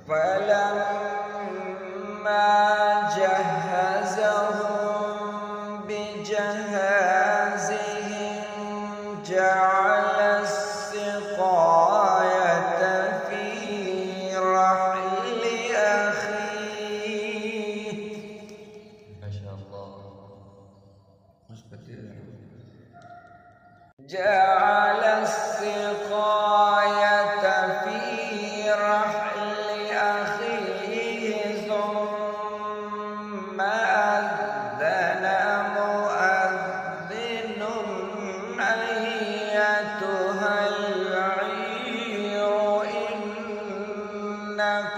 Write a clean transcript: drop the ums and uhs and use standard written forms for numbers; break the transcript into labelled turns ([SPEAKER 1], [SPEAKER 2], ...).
[SPEAKER 1] فلما جهزهم بجهازهم جعل السقاية في رحل أخيه.
[SPEAKER 2] ما شاء الله.
[SPEAKER 1] جعل السقاية في رحل أخيه ثم أذن مؤذن أيتها العير إنكم